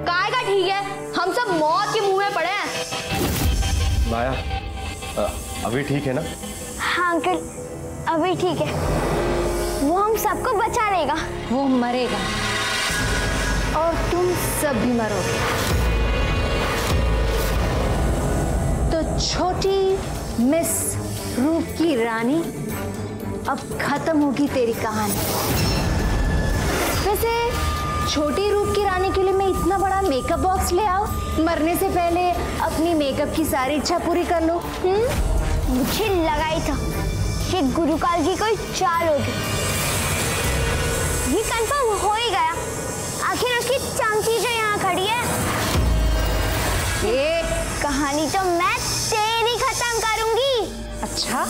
काय का ठीक है, हम सब मौत के मुंह में पड़े हैं। माया अभी ठीक है ना? हाँ अंकल, अभी ठीक है। वो हम सबको बचा लेगा। वो मरेगा और तुम सब भी मरोगे। तो छोटी मिस रूप की रानी, अब खत्म होगी तेरी कहानी। वैसे छोटी रूप की रानी के लिए मैं इतना बड़ा मेकअप बॉक्स ले आओ? मरने से पहले अपनी मेकअप की सारी इच्छा पूरी कर लो। मुझे लगा ही था कि गुरुकाल की कोई चाल होगी। ये कंफर्म हो ही गया। आखिर उसकी चमची जो यहाँ खड़ी है, ये कहानी तो मैं तेरी खत्म करूंगी। अच्छा,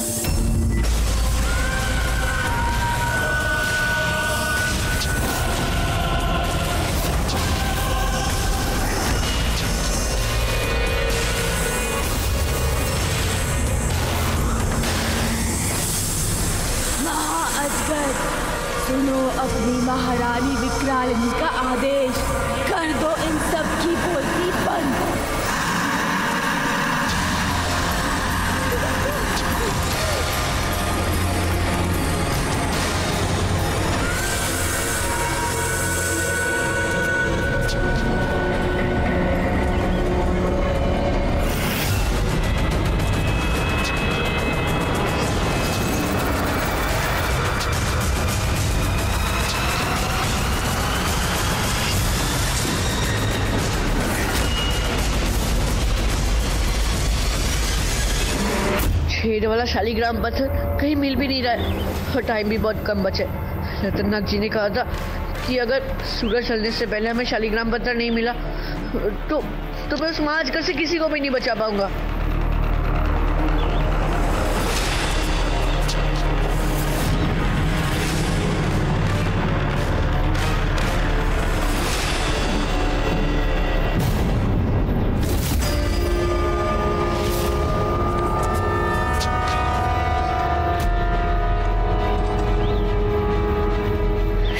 महाअजगर, सुनो अपनी महारानी विकरालिनी का आदेश, कर दो इन सब की बोलती बंद। छेद वाला शालिग्राम पत्थर कहीं मिल भी नहीं रहा है और टाइम भी बहुत कम बचे। रतननाथ जी ने कहा था कि अगर सूरज ढलने से पहले हमें शालिग्राम पत्थर नहीं मिला तो मैं उस महाअजगर से किसी को भी नहीं बचा पाऊंगा।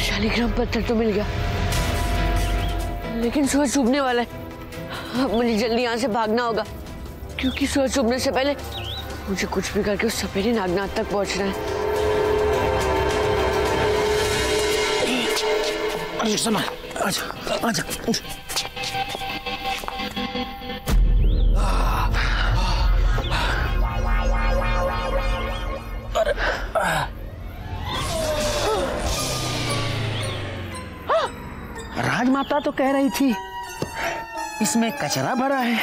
शालिग्राम पत्थर तो मिल गया, लेकिन सूरज डूबने वाला है। अब मुझे जल्दी यहाँ से भागना होगा, क्योंकि सूरज डूबने से पहले मुझे कुछ भी करके उस सफेदी नागनाथ तक पहुँचना है। आजा, आजा। राजमाता तो कह रही थी इसमें कचरा भरा है,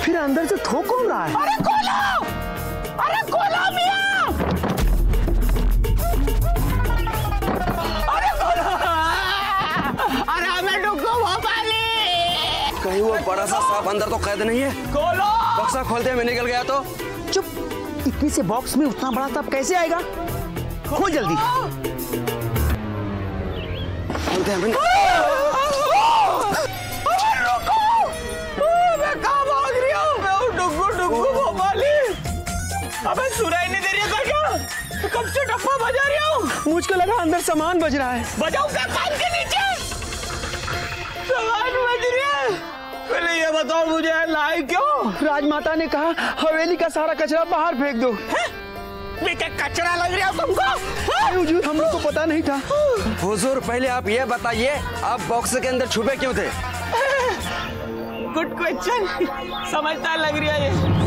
फिर अंदर से थोक कौन रहा है? अरे खोलो! अरे खोलो मियां! अरे खोलो! अरे हमें डुग्गू भोपाली! कहीं वो बड़ा सा सांप अंदर तो कैद नहीं है? खोलो! बक्सा खोलते हुए निकल गया तो? चुप! इतनी से बॉक्स में उतना बड़ा सांप कैसे आएगा? खोल जल्दी। खोलते हैं। मैं कहाँ भाग रही हूँ? मैं हूँ डुग्गू भोपाली। अबे सुनाई नहीं दे रही है क्या? कब से डब्बा बजा रही हूँ? मुझको लगा अंदर सामान बज रहा है। बजाऊं क्या कान के नीचे? सामान बज रहा है। पहले ये बताओ मुझे लाए क्यों? राजमाता ने कहा हवेली का सारा कचरा बाहर फेंक दो। क्या कचरा लग रहा है तुमको? हुजूर हम लोग को पता नहीं था। हुजूर पहले आप ये बताइए, आप बॉक्स के अंदर छुपे क्यों थे? गुड क्वेश्चन, समझदार लग रही है ये।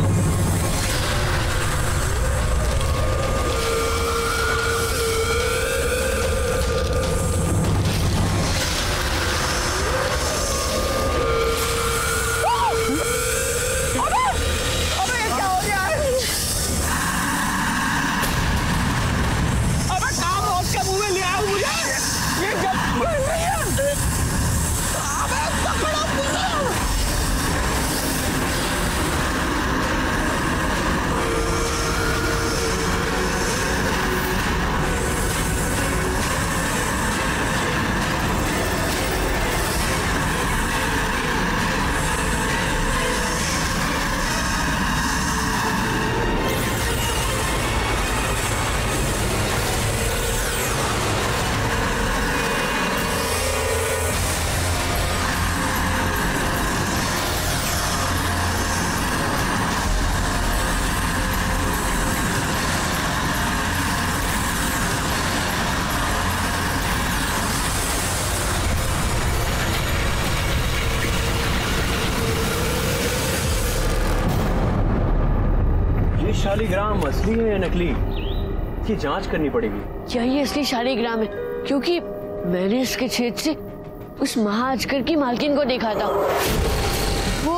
शालिग्राम असली है या नकली, इसकी जांच करनी पड़ेगी। यही असली शालिग्राम है, क्योंकि मैंने इसके छेद से उस महाअजगर की मालकिन को देखा था। वो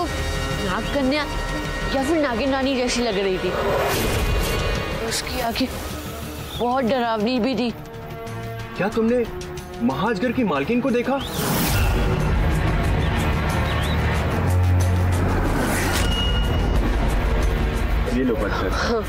नाग कन्या या फिर नागिन रानी जैसी लग रही थी। उसकी आंखें बहुत डरावनी भी थी। क्या तुमने महाअजगर की मालकिन को देखा? ये लो पत्थर। हाँ।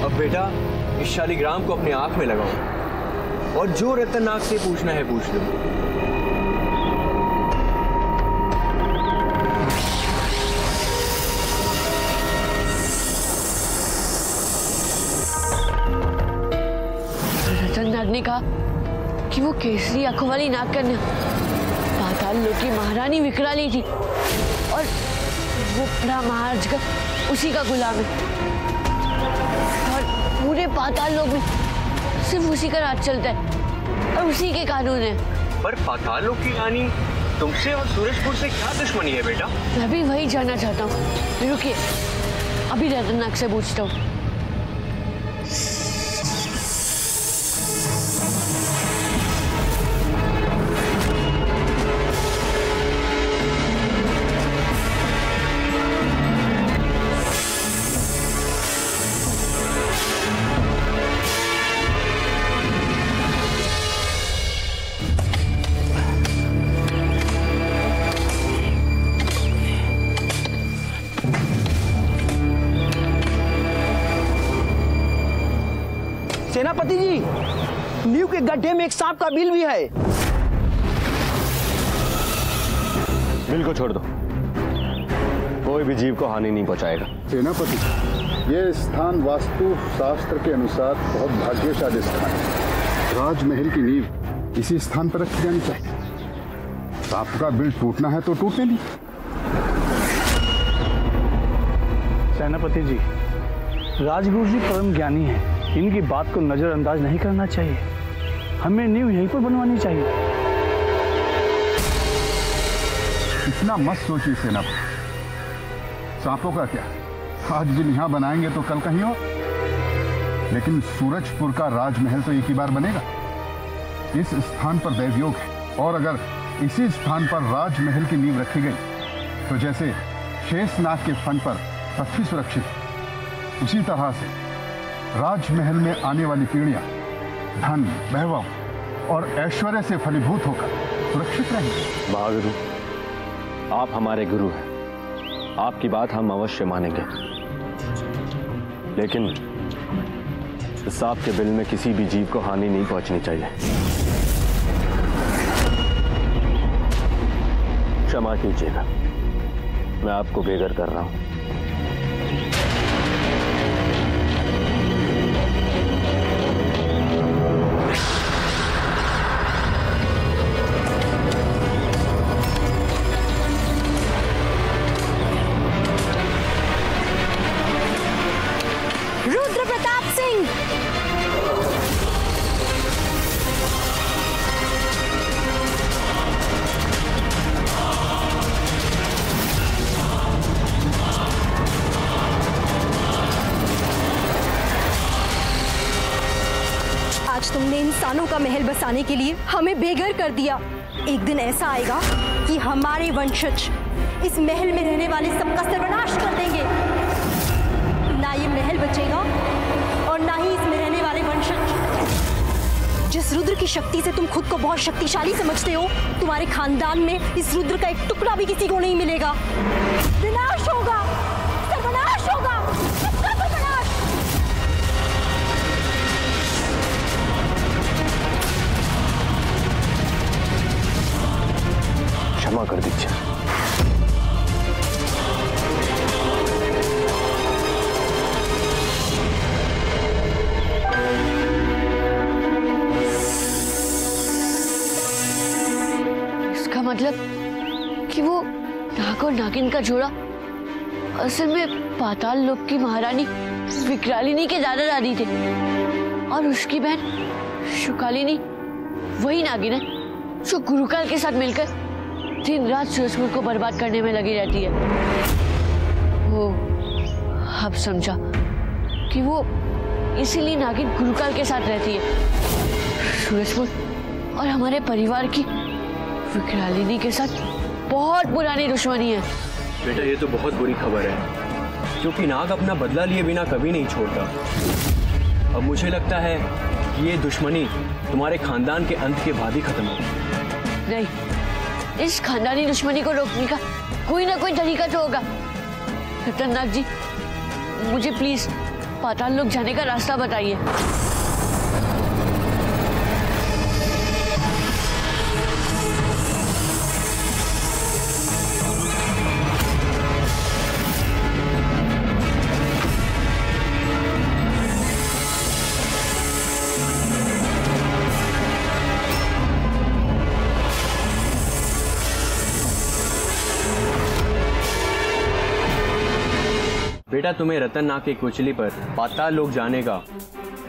अब बेटा इस शालिग्राम को अपने आंख में लगाओ और जो रत्ननाग से पूछना है पूछ लो। रत्ननाग ने कहा कि वो केसरी आंखों वाली नाग कन्या पाताल लोक की महारानी विकराली थी और वो बड़ा महाअजगर उसी का गुलाम है। और पूरे पाताल लोक में सिर्फ उसी का राज चलता है और उसी के कानून है। पर पाताल लोक की रानी तुमसे और सूरजपुर से क्या दुश्मनी है बेटा? मैं भी वही जानना चाहता हूँ। रुकिए, अभी रत्ननाग से पूछता हूँ। सेनापति जी, नींव के गड्ढे में एक सांप का बिल भी है। बिल को छोड़ दो, कोई भी जीव को हानि नहीं पहुंचाएगा। सेनापति, ये स्थान वास्तु शास्त्र के अनुसार बहुत भाग्यशाली स्थान है। राजमहल की नींव इसी स्थान पर रखी जानी चाहिए। सांप का बिल टूटना है तो टूटने दी। सेनापति जी, राजगुरु जी परम ज्ञानी हैं, इनकी बात को नजरअंदाज नहीं करना चाहिए। हमें नींव यहीं पर बनवानी चाहिए। इतना मत सोचिए सेनापति, सांपों का क्या, आज दिन यहाँ बनाएंगे तो कल कहीं और। लेकिन सूरजपुर का राजमहल तो एक ही बार बनेगा। इस स्थान पर दैवयोग है और अगर इसी स्थान पर राजमहल की नींव रखी गई तो जैसे शेषनाग के फन पर पृथ्वी सुरक्षित, उसी तरह से राजमहल में आने वाली पीढ़ियां धन, वैभव और ऐश्वर्य से फलीभूत होकर सुरक्षित रहेंगी। महागुरु, आप हमारे गुरु हैं, आपकी बात हम अवश्य मानेंगे। लेकिन इस सांप के बिल में किसी भी जीव को हानि नहीं पहुंचनी चाहिए। क्षमा कीजिएगा, मैं आपको बेघर कर रहा हूं। रुद्र प्रताप सिंह, आज तुमने इंसानों का महल बसाने के लिए हमें बेघर कर दिया। एक दिन ऐसा आएगा कि हमारे वंशज इस महल में रहने वाले सबका सर्वनाश कर देंगे। ना ये महल बचेगा और ना ही इसमें रहने वाले वंशज। जिस रुद्र की शक्ति से तुम खुद को बहुत शक्तिशाली समझते हो, तुम्हारे खानदान में इस रुद्र का एक टुकड़ा भी किसी को नहीं मिलेगा। विनाश होगा, सर्वनाश होगा, सबका सर्वनाश। क्षमा कर दीजिए। मतलब कि वो नाग और नागिन का जोड़ा असल में पाताल लोक की महारानी विकरालिनी के दादा दादी थे और उसकी बहन शुकालिनी वही नागिन है जो गुरुकाल के साथ मिलकर दिन रात सूरजपुर को बर्बाद करने में लगी रहती है। वो अब समझा कि वो इसीलिए नागिन गुरुकाल के साथ रहती है। सूरजपुर और हमारे परिवार की विकरालिनी के साथ बहुत पुरानी दुश्मनी है। बेटा ये तो बहुत बुरी खबर है, क्योंकि नाग अपना बदला लिए बिना कभी नहीं छोड़ता। अब मुझे लगता है कि ये दुश्मनी तुम्हारे खानदान के अंत के बाद ही खत्म हो। नहीं, इस खानदानी दुश्मनी को रोकने का कोई ना कोई तरीका तो होगा। खतरनाक जी, मुझे प्लीज पाताल लोक जाने का रास्ता बताइए। बेटा तुम्हें रतन नाग के कुचली पर पाताल लोक जाने का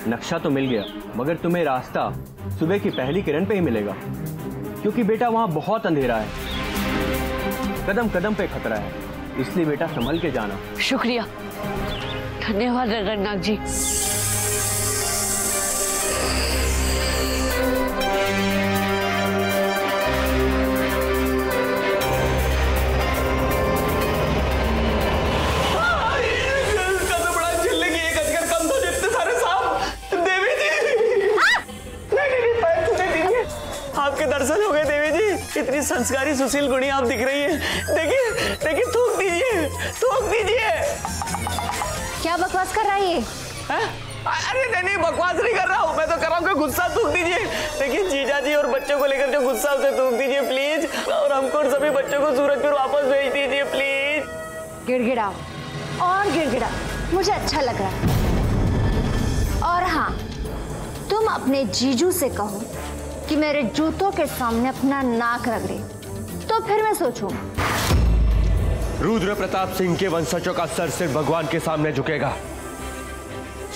नक्शा तो मिल गया, मगर तुम्हें रास्ता सुबह की पहली किरण पे ही मिलेगा, क्योंकि बेटा वहां बहुत अंधेरा है, कदम कदम पे खतरा है, इसलिए बेटा संभल के जाना। शुक्रिया, धन्यवाद रतन नाग जी। दर्शन हो गए देवी जी, इतनी संस्कारी सुशील गुणी आप दिख रही हैं। देखिए देखिए, थूक दीजिए, थूक दीजिए। क्या बकवास कर रहा है ये? अरे नहीं, बकवास नहीं कर रहा हूँ, मैं तो कर रहा हूँ कि गुस्सा थूक दीजिए। देखिए जीजा जी और बच्चों को लेकर जो गुस्सा उसे थूक दीजिए प्लीज, और हमको और सभी बच्चों को सूरजपुर वापस भेज दीजिए प्लीज। गिड़गिड़ाओ और गिड़गिड़ाओ, मुझे अच्छा लग रहा है। और हाँ, तुम अपने जीजू से कहो कि मेरे जूतों के सामने अपना नाक रगड़े, तो फिर मैं सोचूं। रुद्र प्रताप सिंह के वंशजों का सर सिर्फ भगवान के सामने झुकेगा,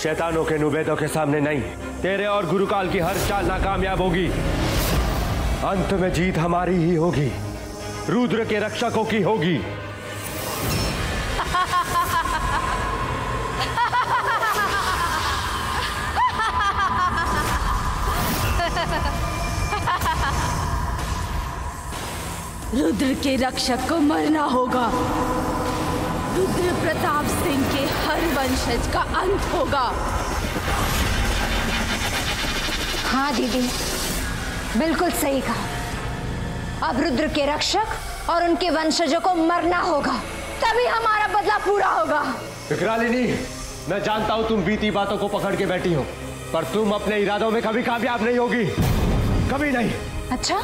शैतानों के नुबेदों के सामने नहीं। तेरे और गुरुकाल की हर चाल नाकामयाब होगी, अंत में जीत हमारी ही होगी, रुद्र के रक्षकों की होगी। रुद्र के रक्षक को मरना होगा, रुद्र प्रताप सिंह के हर वंशज का अंत होगा। हाँ दीदी, बिल्कुल सही कहा। अब रुद्र के रक्षक और उनके वंशजों को मरना होगा, तभी हमारा बदला पूरा होगा। विकरालिनी, मैं जानता हूँ तुम बीती बातों को पकड़ के बैठी हो, पर तुम अपने इरादों में कभी कामयाब नहीं होगी, कभी नहीं। अच्छा,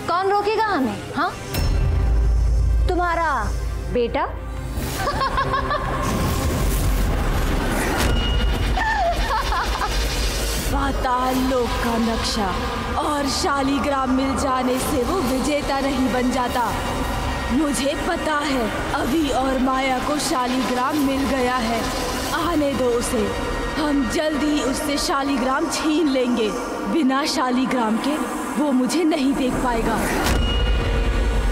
कौन रोकेगा हमें? हाँ, तुम्हारा बेटा? पाताल लोक का नक्शा और शालिग्राम मिल जाने से वो विजेता नहीं बन जाता। मुझे पता है अभी और माया को शालिग्राम मिल गया है, आने दो उसे, हम जल्दी उससे शालिग्राम छीन लेंगे। बिना शालिग्राम के वो मुझे नहीं देख पाएगा।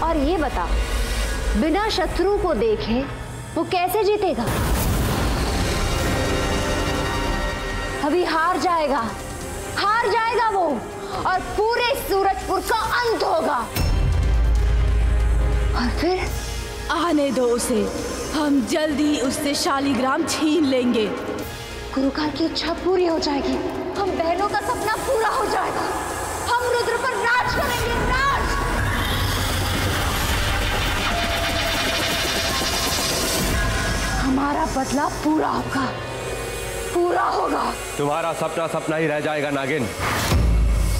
और ये बता, बिना शत्रु को देखे वो कैसे जीतेगा? अभी हार जाएगा वो, और पूरे सूरजपुर का अंत होगा। और फिर आने दो उसे, हम जल्दी उससे शालिग्राम छीन लेंगे। गुरुकाल की इच्छा पूरी हो जाएगी, हम बहनों का सपना पूरा हो जाएगा, हम रुद्र पर राज करेंगे, राज। हमारा बदला पूरा होगा, पूरा होगा। तुम्हारा सपना सपना ही रह जाएगा नागिन,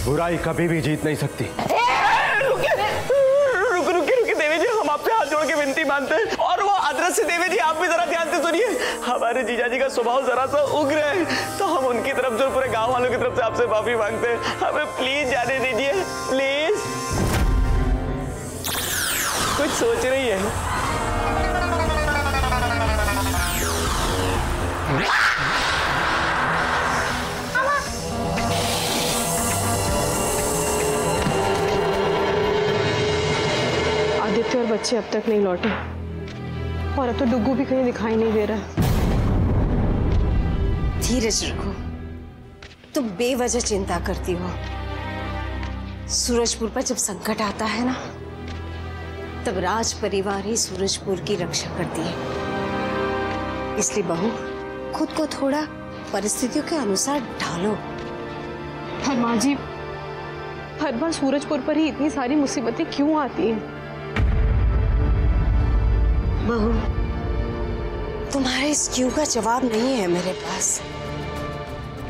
बुराई कभी भी जीत नहीं सकती। रुकिए देवी जी, हम आपसे हाथ जोड़ के विनती मानते हैं। और वो अदृश्य देवी जी, आप भी जरा ध्यान से सुनिए। हमारे जीजा जी का स्वभाव जरा सा उग्र है, तो हम उनकी तरफ से, पूरे गांव वालों की तरफ से आपसे माफी मांगते हैं। हमें प्लीज जाने दीजिए, प्लीज। कुछ सोच रही है। आदित्य और बच्चे अब तक नहीं लौटे और अब तो डुग्गू भी कहीं दिखाई नहीं दे रहा है। धीरज रखो, तुम बेवजह चिंता करती हो। सूरजपुर पर जब संकट आता है ना, तब राज परिवार ही सूरजपुर की रक्षा करती है। इसलिए बहू, खुद को थोड़ा परिस्थितियों के अनुसार ढालो। पर माँ जी, हर बार सूरजपुर पर ही इतनी सारी मुसीबतें क्यों आती हैं? बहू, तुम्हारे इस क्यों का जवाब नहीं है मेरे पास,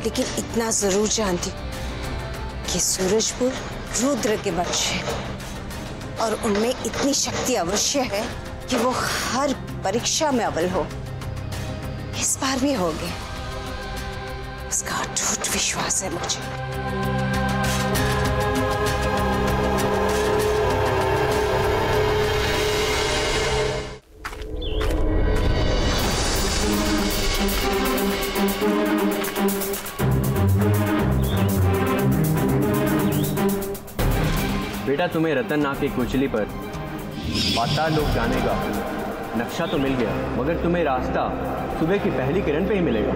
लेकिन इतना जरूर जानती कि सूरजपुर रुद्र के बच्चे और उनमें इतनी शक्ति अवश्य है कि वो हर परीक्षा में अव्वल हो। इस बार भी होगे, उसका अटूट विश्वास है मुझे। बेटा, तुम्हें रतन नाग की कुचली पर पाताल लोक जाने का नक्शा तो मिल गया, मगर तुम्हें रास्ता सुबह की पहली किरण पे ही मिलेगा,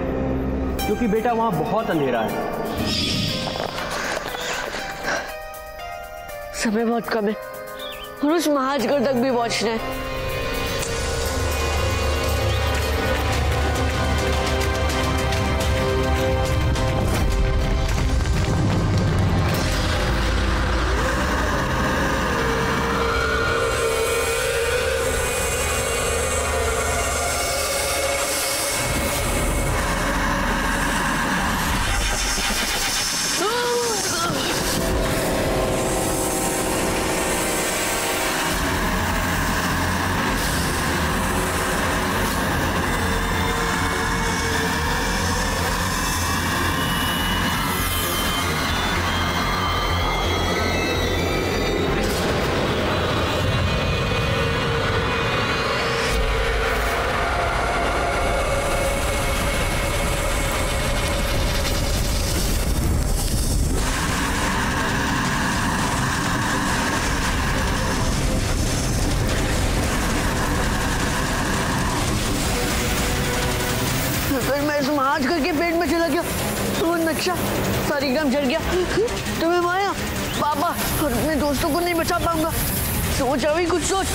क्योंकि बेटा वहां बहुत अंधेरा है। समय बहुत कम है और उस महाजगढ़ तक भी पहुंचना है। महाजगढ़ के पेट में चला गया, वो नक्शा सालीग्राम जल गया, तो मैं माया पापा और अपने दोस्तों को नहीं बचा पाऊंगा। सोच अभी कुछ सोच।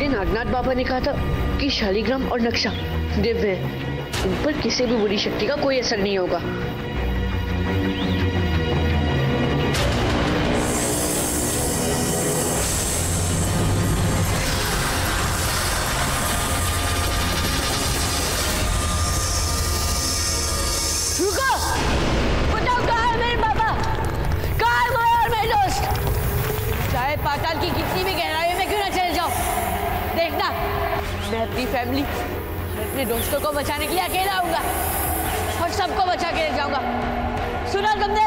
नागनाथ बाबा ने कहा था कि शालीग्राम और नक्शा दिव्य है, इन पर किसी भी बुरी शक्ति का कोई असर नहीं होगा। रुको, बताओ कहाँ है मेरे बाबा, कहाँ है मोया और मेरे दोस्त? चाहे पाताल की कितनी भी गहराई में क्यों ना चले जाओ, देखना मैं अपनी फैमिली, अपने दोस्तों को बचाने के लिए अकेला आऊंगा और सबको बचा के ले जाऊंगा। सुना तुमने?